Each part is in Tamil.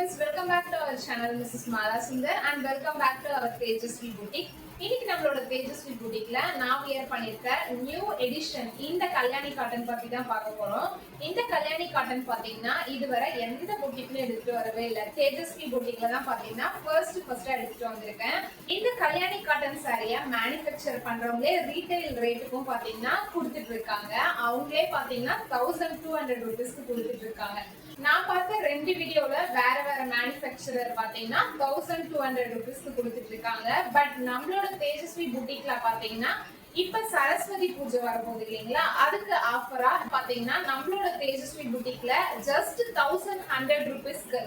friends, welcome back to our channel Mrs. Mala Sundar and welcome back to our Tejasvi Boutique. இன்னைக்கு நம்மளோட தேஜஸ்வி பூட்டிக்ல நான் வியர் பண்ணிருக்க நியூ எடிஷன் இந்த கல்யாணி காட்டன் பத்தி தான் பார்க்க போறோம். இந்த கல்யாணி காட்டன் பாத்தீங்கன்னா இதுவரை எந்த பூட்டிக்லயும் எடுத்துட்டு வரவே இல்லை. தேஜஸ்வி பூட்டிக்ல தான் பாத்தீங்கன்னா ஃபர்ஸ்ட் எடுத்துட்டு வந்திருக்கேன். இந்த கல்யாணி காட்டன் சாரியை மேனுஃபேக்சர் பண்றவங்களே ரீட்டைல் ரேட்டுக்கும் பாத்தீங்கன்னா கொடுத்துட்டு இருக்காங்க. அவங்களே பாத்தீங்கன்னா 1200 rupeesக்கு கொடுத்துட்டு இருக்காங்க. நான் பார்த்த ரெண்டு வீடியோல வேற மேனுஃபேக்சரர் பாத்தீங்கன்னா 1200 rupeesக்கு கொடுத்துட்டு இருக்காங்க. பட் நம்மளோட தேஜஸ்வி பூட்டிக்ல பாத்தீங்கன்னா இப்ப சரஸ்வதி பூஜை வரப்போகுது இல்லைங்களா, அதுக்கு ஆஃபரா பாத்தீங்கன்னா நம்மளோட தேஜஸ்வி பூட்டிக்ல ஜஸ்ட் 1100 rupeesக்கு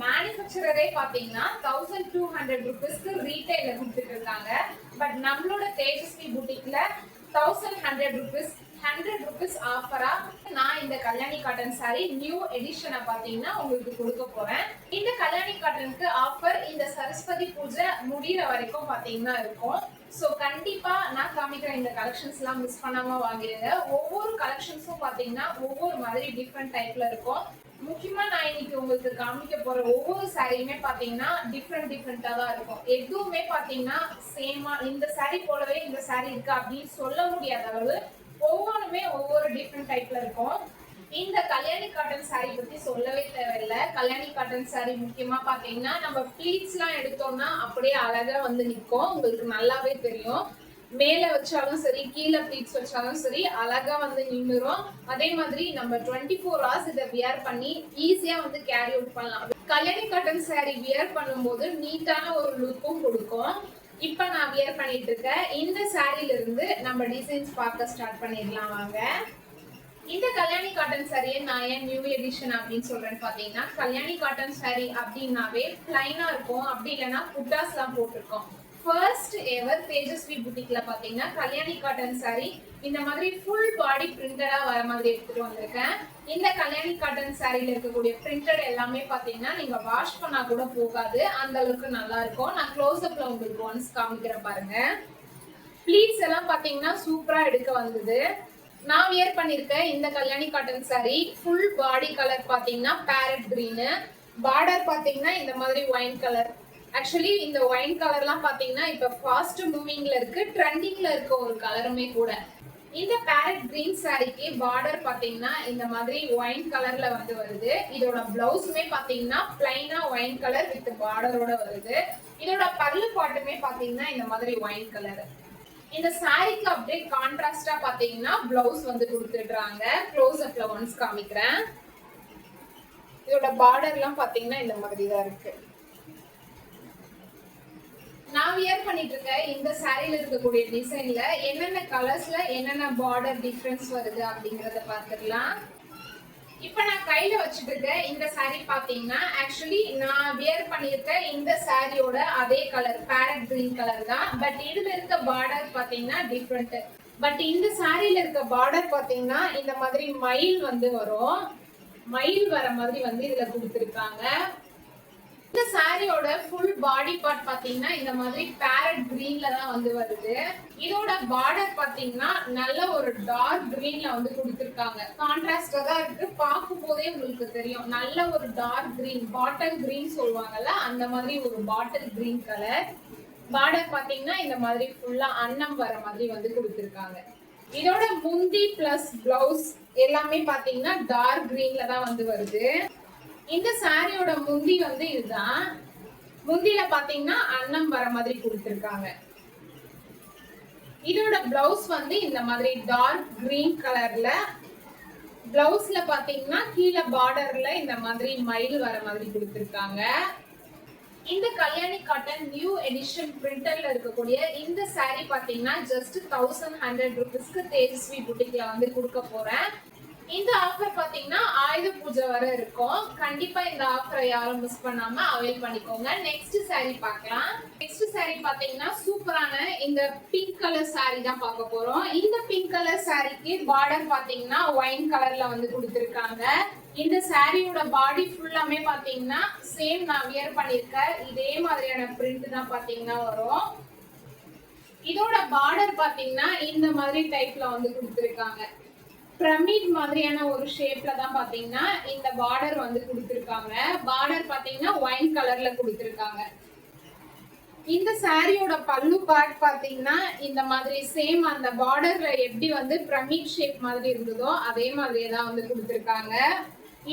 மேனுஃபேக்சரரே பாத்தீங்கன்னா 1200 rupeesக்கு ரீட்டைல கொடுத்துட்டு இருக்காங்க. பட் நம்மளோட தேஜஸ்வி பூட்டிக்ல 1100 rupees 100 rupees ஆஃபரா நான் இந்த கல்யாணி காட்டன் சாரி நியூ எடிஷனை பாத்தீங்கன்னா உங்களுக்கு கொடுக்க போறேன். இந்த கல்யாணி காட்டனுக்கு ஆஃபர் இந்த சரஸ்வதி பூஜை முடிகிற வரைக்கும் பாத்தீங்கன்னா இருக்கும். சோ கண்டிப்பா நான் காமிக்கிற இந்த கலெக்ஷன்ஸ் எல்லாம் மிஸ் பண்ணாம வாங்கிடுங்க. ஒவ்வொரு கலெக்ஷன்ஸும் பாத்தீங்கன்னா ஒவ்வொரு மாதிரி டிஃப்ரெண்ட் டைப்ல இருக்கும். முக்கியமா நான் இன்னைக்கு உங்களுக்கு காமிக்க போற ஒவ்வொரு சாரியுமே பாத்தீங்கன்னா டிஃப்ரெண்டா தான் இருக்கும். எதுவுமே பாத்தீங்கன்னா சேமா இந்த சாரி போலவே இந்த சாரி இருக்கு அப்படின்னு சொல்ல முடியாத அளவு ஒவ்வொன்றுமே ஒவ்வொரு டிஃப்ரெண்ட் டைப்ல இருக்கும். இந்த கல்யாணி காட்டன் சாரி பத்தி சொல்லவே தேவையில்லை. கல்யாணி காட்டன் சாரி முக்கியமா பாத்தீங்கன்னா நம்ம ப்ளீட்ஸ் எல்லாம் எடுத்தோம்னா அப்படியே அழகா வந்து நிற்கும். உங்களுக்கு நல்லாவே தெரியும். மேல வச்சாலும் சரி, கீழே ப்ளீட்ஸ் வச்சாலும் சரி, அழகா வந்து நின்றுரும். அதே மாதிரி நம்ம 24 hours இதை வியர் பண்ணி ஈஸியா வந்து கேரி அவுட் பண்ணலாம். கல்யாணி காட்டன் சாரி வியர் பண்ணும்போது நீட்டான ஒரு லுக்கும் கொடுக்கும். இப்ப நான் வியர் பண்ணிட்டு இருக்கேன். இந்த சாரில இருந்து நம்ம டிசைன்ஸ் பார்க்க ஸ்டார்ட் பண்ணிடலாம் வாங்க. இந்த கல்யாணி காட்டன் சாரியை நான் ஏன் நியூ எடிஷன் அப்படின்னு சொல்றேன்னு பாத்தீங்கன்னா, கல்யாணி காட்டன் சாரி அப்படின்னாவே பிளைனா இருக்கும், அப்படி இல்லைன்னா புட்டாஸ் எல்லாம் போட்டிருக்கோம். ஃபர்ஸ்ட் எவர் தேஜஸ்வி பூட்டிக்ல பாத்தீங்கன்னா கல்யாணி காட்டன் சாரி இந்த மாதிரி ஃபுல் பாடி பிரிண்டடா வர மாதிரி எடுத்துட்டு வந்திருக்கேன். இந்த கல்யாணி காட்டன் சாரியில இருக்கக்கூடிய பிரிண்டட் எல்லாமே பாத்தீங்கன்னா நீங்க வாஷ் பண்ணா கூட போகாது, அந்த அளவுக்கு நல்லா இருக்கும். நான் க்ளோஸ் அப்ல உங்களுக்கு ஒன்ஸ் காமிக்கிறேன் பாருங்க. ப்ளீட்ஸ் எல்லாம் பாத்தீங்கன்னா சூப்பரா எடுக்க வந்தது. நான் வியர் பண்ணிருக்கேன் இந்த Kalyani cotton sorry full body colour பாத்தீங்கன்னா பேரட் கிரீன், பார்டர் பாத்தீங்கன்னா இந்த மாதிரி ஒயின் கலர். ஆக்சுவலி இந்த ஒயின் கலர்லாம் பாத்தீங்கன்னா இப்ப ஃபாஸ்ட் மூவிங்ல இருக்கு, ட்ரெண்டிங்ல இருக்க ஒரு கலருமே கூட. இந்த பேரட் கிரீன் சாரிக்கு பார்டர் பாத்தீங்கன்னா இந்த மாதிரி ஒயின் கலர்ல வந்து வருது. இதோட பிளவுஸுமே பாத்தீங்கன்னா பிளைனா ஒயின் கலர் வித் பார்டரோட வருது. இதோட பல்லு பாட்டுமே பாத்தீங்கன்னா இந்த மாதிரி ஒயின் கலர். இந்த சாரிக்கு அப்படியே கான்ட்ராஸ்டா பாத்தீங்கன்னா பிளவுஸ் வந்து கொடுத்துடுறாங்க. க்ளோஸ் அப்ல ஒன்ஸ் காமிக்கிறேன். இதோட பார்டர் எல்லாம் பாத்தீங்கன்னா இந்த மாதிரி தான் இருக்கு. நான் வியர் பண்ணிட்டு இருக்கேன் இந்த சாரியில இருக்கக்கூடிய டிசைன்ல என்னென்ன கலர்ஸ்ல என்னென்ன பார்டர் டிஃபரன்ஸ் வருது அப்படிங்கறத பாத்துக்கலாம். இப்ப நான் கையில வச்சுட்டு இருக்கேன் இந்த சாரி பாத்தீங்கன்னா ஆக்சுவலி நான் வியர் பண்ணிருக்க இந்த சாரியோட அதே கலர் பேரட் கிரீன் கலர் தான். பட் இதுல இருக்க பார்டர் பாத்தீங்கன்னா டிஃப்ரெண்ட். பட் இந்த சாரியில இருக்க பார்டர் பாத்தீங்கன்னா இந்த மாதிரி மயில் வந்து வரும். மயில் வர மாதிரி வந்து இதுல கொடுத்துருக்காங்க. இந்த சாரியோட ஃபுல் பாடி பார்ட் பாத்தீங்கன்னா இந்த மாதிரி பேரட் கிரீன்ல தான் வந்து வருது. இதோட பார்டர் பாத்தீங்கன்னா நல்ல ஒரு டார்க் கிரீன்ல வந்து கொடுத்துருக்காங்க. கான்ட்ராஸ்டா தான் இருக்கு, பார்க்கும் போதே உங்களுக்கு தெரியும். நல்ல ஒரு டார்க் கிரீன், பாட்டில் கிரீன் சொல்லுவாங்கல்ல, அந்த மாதிரி ஒரு பாட்டில் கிரீன் கலர். பார்டர் பாத்தீங்கன்னா இந்த மாதிரி ஃபுல்லா அன்னம் வர மாதிரி வந்து கொடுத்துருக்காங்க. இதோட முந்தி பிளஸ் பிளவுஸ் எல்லாமே பாத்தீங்கன்னா டார்க் கிரீன்ல தான் வந்து வருது. இந்த சாரியோட முந்தி வந்து இதுதான். முந்தில பாத்தீங்கன்னா அன்னம் வர மாதிரி கொடுத்திருக்காங்க. இதோட பிளவுஸ் வந்து இந்த மாதிரி டார்க் கிரீன் கலர்ல. பிளவுஸ்ல பாத்தீங்கன்னா கீழே பார்டர்ல இந்த மாதிரி மயில் வர மாதிரி கொடுத்திருக்காங்க. இந்த கல்யாணி காட்டன் நியூ எடிஷன் பிரிண்டர்ல இருக்கக்கூடிய இந்த சாரி பாத்தீங்கன்னா ஜஸ்ட் 1100 rupeesக்கு தேஜஸ்வி பூட்டிக்ல வந்து கொடுக்க போறேன். இந்த ஆஃபர் பாத்தீங்கன்னா ஆயுத பூஜை வர இருக்கும். கண்டிப்பா இந்த ஆஃபரை யாரும் மிஸ் பண்ணாம அவைல் பண்ணிக்கோங்க. நெக்ஸ்ட் சாரி பார்க்கலாம். நெக்ஸ்ட் சாரி பாத்தீங்கன்னா சூப்பரான இந்த பிங்க் கலர் சாரி தான் பார்க்க போறோம். இந்த பிங்க் கலர் சாரிக்கு பார்டர் பாத்தீங்கன்னா ஒயின் கலர்ல வந்து கொடுத்திருக்காங்க. இந்த சாரியோட பாடி ஃபுல்லாமே பாத்தீங்கன்னா சேம் நான் வியர் பண்ணிருக்க இதே மாதிரியான பிரிண்ட் தான் பாத்தீங்கன்னா வரும். இதோட பார்டர் பாத்தீங்கன்னா இந்த மாதிரி டைப்ல வந்து கொடுத்திருக்காங்க. பிரமிட் மாதிரியான ஒரு ஷேப்ல தான் பாத்தீங்கன்னா இந்த பார்டர் வந்து கொடுத்திருக்காங்க. பார்டர் பாத்தீங்கன்னா ஒயின் கலர்ல கொடுத்திருக்காங்க. இந்த சாரியோட பல்லு பார்ட் பாத்தீங்கன்னா இந்த மாதிரி சேம் அந்த பார்டர்ல எப்படி வந்து பிரமிட் ஷேப் மாதிரி இருந்ததோ அதே மாதிரியே தான் வந்து கொடுத்திருக்காங்க.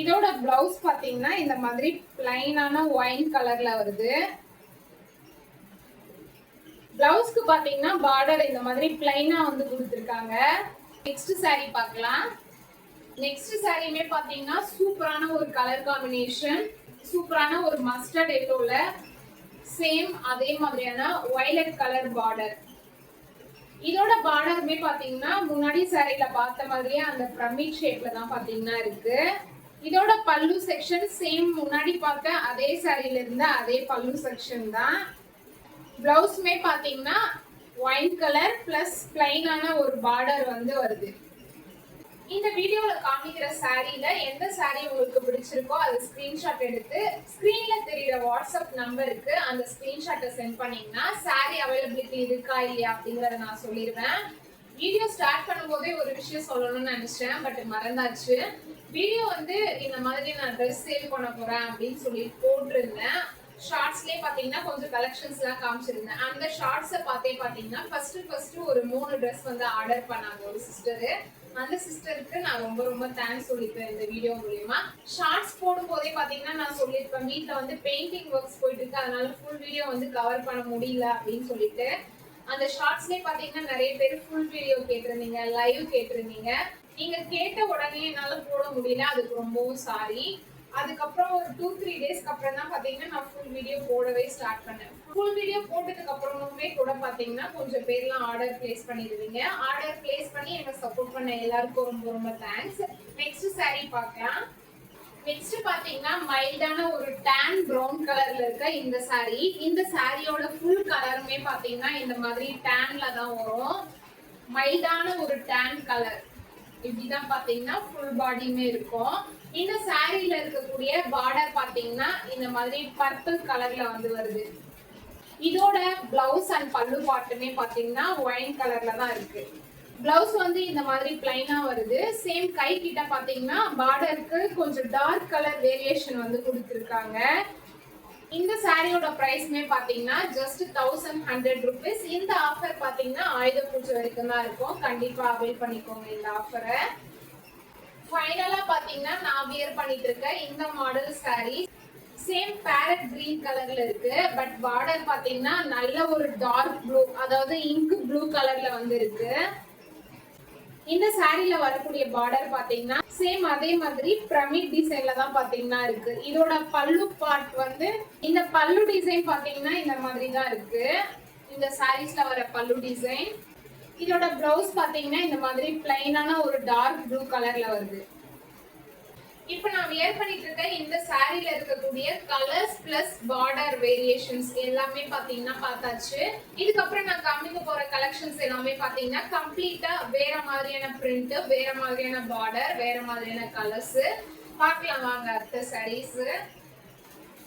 இதோட பிளவுஸ் பாத்தீங்கன்னா இந்த மாதிரி பிளைனான ஒயின் கலர்ல வருது. பிளவுஸ்க்கு பாத்தீங்கன்னா பார்டர் இந்த மாதிரி பிளைனா வந்து கொடுத்திருக்காங்க. நெக்ஸ்ட் சாரி பார்க்கலாம். நெக்ஸ்ட் சாரியுமே பாத்தீங்கன்னா சூப்பரான ஒரு கலர் காம்பினேஷன், சூப்பரான ஒரு மஸ்டர்ட் எல்லோல சேம் அதே மாதிரியான வயலட் கலர் பார்டர். இதோட பார்டருமே பாத்தீங்கன்னா முன்னாடி சாரியில பார்த்த மாதிரியே அந்த பிரமிட் ஷேப்ல தான் பாத்தீங்கன்னா இருக்கு. இதோட பல்லு செக்ஷன் சேம் முன்னாடி பார்த்த அதே சாரியில இருந்த அதே பல்லு செக்ஷன் தான். பிளவுஸ்மே பாத்தீங்கன்னா ஒயின் கலர் பிளஸ் பிளைனான ஒரு பார்டர் வந்து வருது. இந்த வீடியோல காமிக்கிற சாரியில எந்த சாரி உங்களுக்கு பிடிச்சிருக்கோ அதை ஸ்கிரீன்ஷாட் எடுத்து ஸ்கிரீன்ல தெரியுற வாட்ஸ்அப் நம்பருக்கு அந்த ஸ்கிரீன்ஷாட்டை சென்ட் பண்ணீங்கன்னா சாரி அவைலபிலிட்டி இருக்கா இல்லையா அப்படிங்கறத நான் சொல்லிடுவேன். வீடியோ ஸ்டார்ட் பண்ணும்போதே ஒரு விஷயம் சொல்லணும்னு நினைச்சேன், பட் மறந்தாச்சு. வீடியோ வந்து இந்த மாதிரி நான் ட்ரெஸ் சேல் பண்ண போறேன் அப்படின்னு சொல்லி போட்டிருந்தேன். ஷார்ட்ஸ்லயே பாத்தீங்கன்னா கொஞ்சம் கலெக்ஷன்ஸ் எல்லாம் காமிச்சிருந்தேன். அந்த ஷார்ட்ஸை பாத்தீங்கன்னா ஃபர்ஸ்ட் ஒரு 3 ட்ரெஸ் வந்து ஆர்டர் பண்ணாங்க ஒரு சிஸ்டர். அந்த சிஸ்டருக்கு நான் ரொம்ப ரொம்ப தேங்க்ஸ் சொல்லிப்பேன் இந்த வீடியோ மூலியமா. ஷார்ட்ஸ் போடும் போதே பாத்தீங்கன்னா நான் சொல்லியிருப்பேன் வீட்டுல வந்து பெயிண்டிங் ஒர்க்ஸ் போயிட்டு இருக்கு, அதனால ஃபுல் வீடியோ வந்து கவர் பண்ண முடியல அப்படின்னு சொல்லிட்டு. அந்த ஷார்ட்ஸ்லயே பாத்தீங்கன்னா நிறைய பேர் ஃபுல் வீடியோ கேட்டிருந்தீங்க, லைவ் கேட்டிருந்தீங்க. நீங்க கேட்ட உடனே என்னால போட முடியல, அதுக்கு ரொம்பவும் சாரி. அதுக்கப்புறம் ஒரு 2-3 டேஸ்க்கு அப்புறம் தான் பாத்தீங்கன்னா நான் ஃபுல் வீடியோ போடவே ஸ்டார்ட் பண்ணேன். ஃபுல் வீடியோ போட்டதுக்கு அப்புறமே கூட பாத்தீங்கன்னா கொஞ்சம் பேர்லாம் ஆர்டர் பிளேஸ் பண்ணிடுவீங்க. ஆர்டர் பிளேஸ் பண்ணி எனக்கு சப்போர்ட் பண்ண எல்லாருக்கும் ரொம்ப ரொம்ப தேங்க்ஸ். நெக்ஸ்ட் சாரி பார்க்கலாம். நெக்ஸ்ட் பாத்தீங்கன்னா மைல்டான ஒரு டான் ப்ரௌன் கலர்ல இருக்க இந்த சாரி. இந்த சாரியோட ஃபுல் கலருமே பாத்தீங்கன்னா இந்த மாதிரி டான்ல தான் வரும். மைல்டான ஒரு டான் கலர் இப்படிதான் பாத்தீங்கன்னா ஃபுல் பாடியுமே இருக்கும். இந்த சாரியில இருக்கக்கூடிய பார்டர் பாத்தீங்கன்னா இந்த மாதிரி பர்பிள் கலர்ல வந்து வருது. இதோட பிளவுஸ் அண்ட் பல்லு பார்ட்டுமே பாத்தீங்கன்னா ஒயின் கலர்ல தான் இருக்கு. பிளவுஸ் வந்து இந்த மாதிரி பிளைனா வருது. சேம் கை கிட்ட பாத்தீங்கன்னா பார்டருக்கு கொஞ்சம் டார்க் கலர் வேரியேஷன் வந்து கொடுத்திருக்காங்க. இந்த சாரியோட பிரைஸ்மே பாத்தீங்கன்னா ஜஸ்ட் 1100 rupees. இந்த ஆஃபர் பாத்தீங்கன்னா ஆயுத பூஜை வரைக்கும் தான் இருக்கும். கண்டிப்பா அவைல் பண்ணிக்கோங்க இந்த ஆஃபரை. ஃபைனலா பாத்தீங்கன்னா நான் வியர் பண்ணிட்டு இருக்க இந்த model sorry same farad green கலர்ல இருக்கு. பட் பார்டர் பாத்தீங்கன்னா நல்ல ஒரு டார்க் ப்ளூ, அதாவது இங்க் ப்ளூ கலர்ல வந்து இருக்கு. இந்த சாரில வரக்கூடிய பார்டர் பாத்தீங்கன்னா சேம் அதே மாதிரி பிரமிட் டிசைன்ல தான் பாத்தீங்கன்னா இருக்கு. இதோட பல்லு பார்ட் வந்து இந்த பல்லு டிசைன் பாத்தீங்கன்னா இந்த மாதிரி தான் இருக்கு. இந்த சாரீஸ்ல வர பல்லு டிசைன். இதோட பிளவுஸ் பாத்தீங்கன்னா இந்த மாதிரி பிளைனான ஒரு டார்க் ப்ளூ கலர்ல வருது. இப்போ நான் வியர் பண்ணிட்டு இருக்க இந்த சாரில இருக்கக்கூடிய கலர்ஸ் பிளஸ் பார்டர் வேரியேஷன்ஸ் எல்லாமே பாத்தீங்கன்னா பார்த்தாச்சு. இதுக்கப்புறம் நான் காமிக்க போற கலெக்ஷன்ஸ் எல்லாமே பாத்தீங்கன்னா கம்ப்ளீட்டா வேற மாதிரியான பிரிண்ட், வேற மாதிரியான பார்டர், வேற மாதிரியான கலர்ஸ் பார்க்கலாம் வாங்க அடுத்த சாரீஸ்.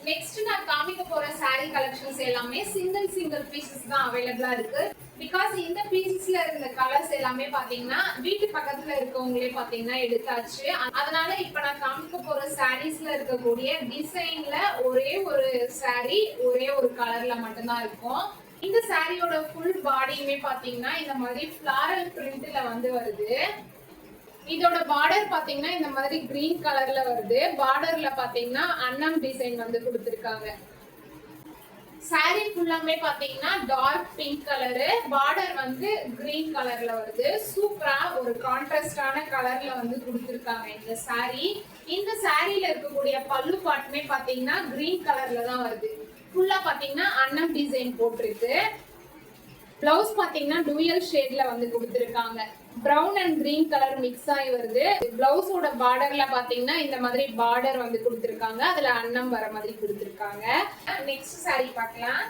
நெக்ஸ்ட் நான் காமிக்க போற சாரி கலெக்ஷன்ஸ் எல்லாமே சிங்கிள் பீசஸ் தான் அவைலபிளா இருக்கு. பிகாஸ் இந்த பீசஸ்ல இருந்த கலர்ஸ் எல்லாமே பாத்தீங்கன்னா வீட்டு பக்கத்துல இருக்கவங்களே பாத்தீங்கன்னா எடுத்தாச்சு. அதனால இப்ப நான் காமிக்க போற சாரீஸ்ல இருக்கக்கூடிய டிசைன்ல ஒரே ஒரு சாரி ஒரே ஒரு கலர்ல மட்டும்தான் இருக்கும். இந்த சாரியோட ஃபுல் பாடியுமே பாத்தீங்கன்னா இந்த மாதிரி ஃபிளாரல் பிரிண்ட்ல வந்து வருது. இதோட பார்டர் பாத்தீங்கன்னா இந்த மாதிரி கிரீன் கலர்ல வருது. பார்டர்ல பாத்தீங்கன்னா அன்னம் டிசைன் வந்து கொடுத்திருக்காங்க. சாரி ஃபுல்லாமே பாத்தீங்கன்னா டார்க் பிங்க் கலரு, பார்டர் வந்து கிரீன் கலர்ல வருது. சூப்பரா ஒரு கான்ட்ராஸ்டான கலர்ல வந்து கொடுத்திருக்காங்க இந்த சாரி. இந்த சாரியில இருக்கக்கூடிய பல்லு பார்ட்டுமே பாத்தீங்கன்னா கிரீன் கலர்ல தான் வருது. ஃபுல்லா பாத்தீங்கன்னா அன்னம் டிசைன் போட்டிருக்கு. பிளவுஸ் பாத்தீங்கன்னா டூயல் ஷேட்ல வந்து கொடுத்திருக்காங்க. Brown and green colour mix ஆகி வருது. பிளவுஸோட பார்டர்ல பாத்தீங்கன்னா இந்த மாதிரி பார்டர் வந்து கொடுத்திருக்காங்க. அதுல அன்னம் வர மாதிரி கொடுத்திருக்காங்க. நெக்ஸ்ட் சாரி பார்க்கலாம்.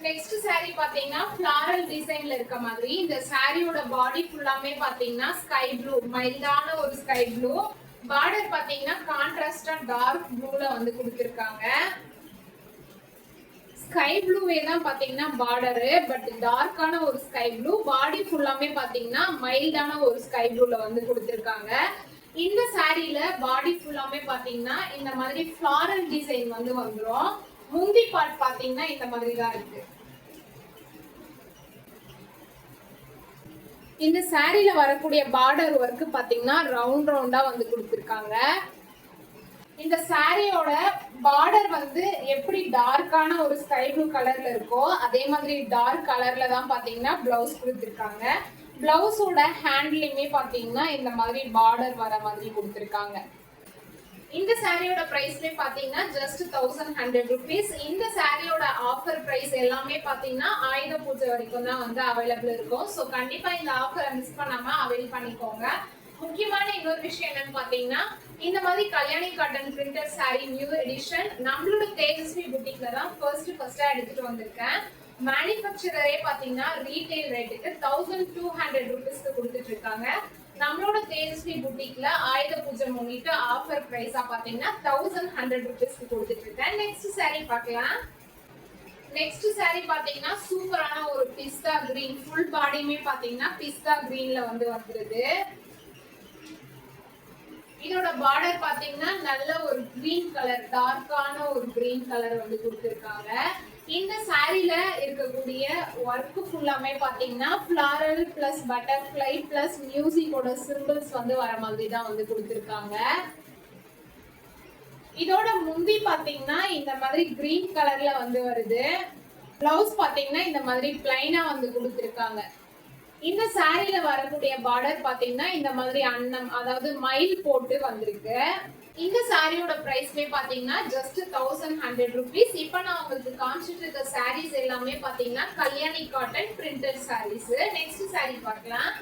நெக்ஸ்ட் சாரி பாத்தீங்கன்னா ஃபிளாரல் டிசைன்ல இருக்க மாதிரி. இந்த சாரியோட பாடி ஃபுல்லாமே பாத்தீங்கன்னா ஸ்கை ப்ளூ, மைல்டான ஒரு ஸ்கை ப்ளூ. பார்டர் பாத்தீங்கன்னா கான்ட்ராஸ்டா டார்க் ப்ளூல வந்து கொடுத்திருக்காங்க. ஸ்கை ப்ளூவே தான் பாத்தீங்கன்னா பார்டரு, பட் டார்க்கான ஒரு ஸ்கை ப்ளூ. பாடி ஃபுல்லாமே பாத்தீங்கன்னா மைல்டான ஒரு ஸ்கை ப்ளூல வந்து கொடுத்திருக்காங்க. இந்த சாரீல பாடி ஃபுல்லாமே பாத்தீங்கன்னா இந்த மாதிரி ஃப்ளாரல் டிசைன் வந்து வந்துரும். முந்தி பார்ட் பாத்தீங்கன்னா இந்த மாதிரி தான் இருக்கு. இந்த சாரீல வரக்கூடிய பார்டர் ஒர்க் பாத்தீங்கன்னா ரவுண்ட் ரவுண்டா வந்து கொடுத்திருக்காங்க. இந்த சாரியோட பார்டர் வந்து எப்படி டார்க்கான ஒரு ஸ்கை ப்ளூ கலர்ல இருக்கோ அதே மாதிரி டார்க் கலர்ல தான் பாத்தீங்கன்னா பிளவுஸ் கொடுத்திருக்காங்க. பிளவுஸோட ஹேண்ட்லயுமே பாத்தீங்கன்னா இந்த மாதிரி பார்டர் வர மாதிரி கொடுத்திருக்காங்க. இந்த சாரியோட பிரைஸ்மே பாத்தீங்கன்னா ஜஸ்ட் 1100 rupees. இந்த சாரியோட ஆஃபர் பிரைஸ் எல்லாமே பாத்தீங்கன்னா ஆயுத பூஜை வரைக்கும் தான் வந்து அவைலபிள் இருக்கும். ஸோ கண்டிப்பா இந்த ஆஃபரை மிஸ் பண்ணாம அவைல் பண்ணிக்கோங்க. முக்கியமான இன்னொரு விஷயம் என்னன்னு பாத்தீங்கன்னா இந்த மாதிரி Kalyani cotton printer sorry new edition நம்மளோட தேஜஸ்வி புட்டிக்ல தான் ஃபர்ஸ்டா எடுத்துட்டு வந்திருக்கேன். மேனுஃபேக்சரரே பாத்தீங்கன்னா ரீட்டைல் ரேட்டுக்கு 1200 rupeesக்கு கொடுத்துட்டு இருக்காங்க. நம்மளோட தேஜஸ்வி புட்டிக்ல ஆயுத பூஜை முன்னிட்டு ஆஃபர் பிரைஸா பாத்தீங்கன்னா 1100 rupeesக்கு கொடுத்துட்டு இருக்கேன். நெக்ஸ்ட் சாரி பார்க்கலாம். நெக்ஸ்ட் சாரி பாத்தீங்கன்னா சூப்பரான ஒரு பிஸ்தா கிரீன், ஃபுல் பாடியுமே பாத்தீங்கன்னா பிஸ்தா கிரீன்ல வந்து வந்துருது. இதோட பார்டர் பாத்தீங்கன்னா நல்ல ஒரு கிரீன் கலர், டார்க்கான ஒரு கிரீன் கலர் வந்து கொடுத்திருக்காங்க. இந்த சாரில இருக்கக்கூடிய ஒர்க் ஃபுல்லாமே பாத்தீங்கன்னா ஃப்ளாரல் பிளஸ் பட்டர்ஃப்ளை பிளஸ் மியூசிக்கோட சிம்பிள்ஸ் வந்து வர மாதிரி தான் வந்து கொடுத்திருக்காங்க. இதோட முந்தி பாத்தீங்கன்னா இந்த மாதிரி கிரீன் கலர்ல வந்து வருது. பிளவுஸ் பாத்தீங்கன்னா இந்த மாதிரி பிளைனா வந்து கொடுத்திருக்காங்க. இந்த சாரில வரக்கூடிய பார்டர் பாத்தீங்கன்னா இந்த மாதிரி அன்னம், அதாவது மயில் போட்டு வந்திருக்கு. இந்த சாரியோட பிரைஸ்மே பாத்தீங்கன்னா ஜஸ்ட் 1100 rupees. இப்போ நான் உங்களுக்கு காமிச்சிட்டு இருக்க சாரீஸ் எல்லாமே பாத்தீங்கன்னா Kalyani cotton printed saris. Next sari பார்க்கலாம்.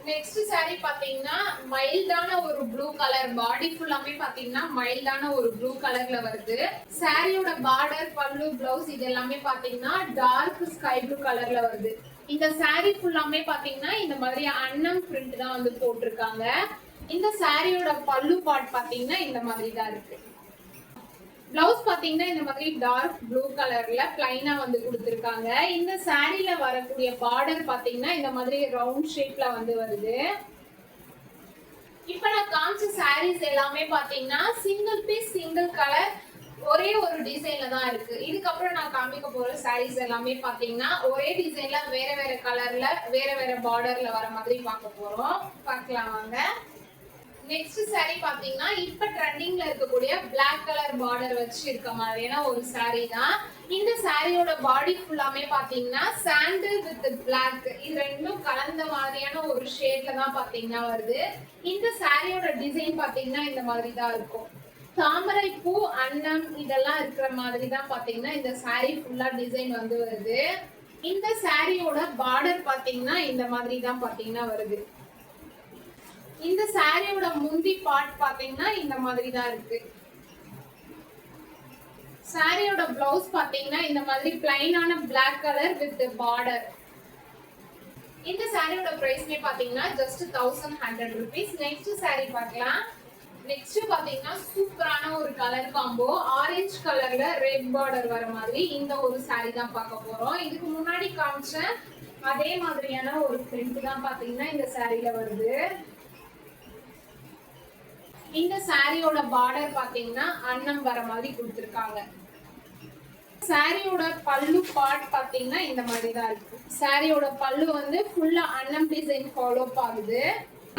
நெக்ஸ்ட் சாரி பாத்தீங்கன்னா மைல்டான ஒரு ப்ளூ கலர், பாடி ஃபுல்லாமே பாத்தீங்கன்னா மைல்டான ஒரு ப்ளூ கலர்ல வருது. சாரியோட பார்டர், பல்லு, பிளவுஸ் இது எல்லாமே பாத்தீங்கன்னா டார்க் ஸ்கை ப்ளூ கலர்ல வருது. இந்த சாரி ஃபுல்லாமே பாத்தீங்கன்னா இந்த மாதிரி அன்னம் பிரிண்ட் தான் வந்து போட்டிருக்காங்க. இந்த சாரியோட பல்லு பார்ட் பாத்தீங்கன்னா இந்த மாதிரி தான் இருக்கு. பிளவுஸ் பாத்தீங்கன்னா இந்த மாதிரி டார்க் ப்ளூ கலர்ல பிளைனா வந்து கொடுத்திருக்காங்க. இந்த சாரில வரக்கூடிய பார்டர் பாத்தீங்கன்னா இந்த மாதிரி ரவுண்ட் ஷேப்ல வந்து வருது. இப்ப நான் காமிச்ச சாரீஸ் எல்லாமே பாத்தீங்கன்னா சிங்கிள் பீஸ் சிங்கிள் கலர் ஒரே ஒரு டிசைன்ல தான் இருக்கு. இதுக்கப்புறம் நான் காமிக்க போற சாரீஸ் எல்லாமே பாத்தீங்கன்னா ஒரே டிசைன்ல வேற வேற கலர்ல வேற வேற பார்டர்ல வர மாதிரி பார்க்க போறோம். பார்க்கலாம் வாங்க. நெக்ஸ்ட் சாரி பாத்தீங்கன்னா இப்ப ட்ரெண்டிங்ல இருக்கக்கூடிய பிளாக் கலர் பார்டர் வச்சு இருக்க மாதிரியான ஒரு சாரி தான். இந்த சாரியோட பாடி ஃபுல்லாமே பாத்தீங்கன்னா சாண்டில் வித் பிளாக் இது ரெண்டும் கலந்த மாதிரியான ஒரு ஷேட்ல தான் பாத்தீங்கன்னா வருது. இந்த சாரியோட டிசைன் பாத்தீங்கன்னா இந்த மாதிரி தான் இருக்கும். தாமரை பூ, அன்னம் இதெல்லாம் இருக்கிற மாதிரி தான் பாத்தீங்கன்னா இந்த சாரி ஃபுல்லா டிசைன் வந்து வருது. இந்த சாரியோட பார்டர் பாத்தீங்கன்னா இந்த மாதிரி தான் பாத்தீங்கன்னா வருது. இந்த சாரியோட முந்தி பார்ட் பாத்தீங்கன்னா இந்த மாதிரி தான் இருக்கு. சாரியோட பிளவுஸ் பாத்தீங்கன்னா இந்த மாதிரி பிளைனான பிளாக் கலர் வித் பார்டர். இந்த சாரியோட பிரைஸ்மே பாத்தீங்கன்னா ஜஸ்ட் 1100 rupees. நெக்ஸ்ட் சாரி பார்க்கலாம். நெக்ஸ்ட் பாத்தீங்கன்னா சூப்பரான ஒரு கலர் காம்போ, ஆரஞ்சு கலர்ல ரெட் பார்டர் வர மாதிரி இந்த ஒரு சாரி தான் பார்க்க போறோம். இதுக்கு முன்னாடி காமிச்ச அதே மாதிரியான ஒரு பிரிண்ட் தான் பாத்தீங்கன்னா இந்த சாரில வருது. இந்த சாரியோட பார்டர் பாத்தீங்கன்னா அன்னம் வர மாதிரி கொடுத்திருக்காங்க. சாரியோட பல்லு பார்ட் பாத்தீங்கன்னா இந்த மாதிரி தான் இருக்கு. சாரியோட பல்லு வந்து ஃபுல்லா அன்னம் டிசைன் ஃபாலோ ஆகுது.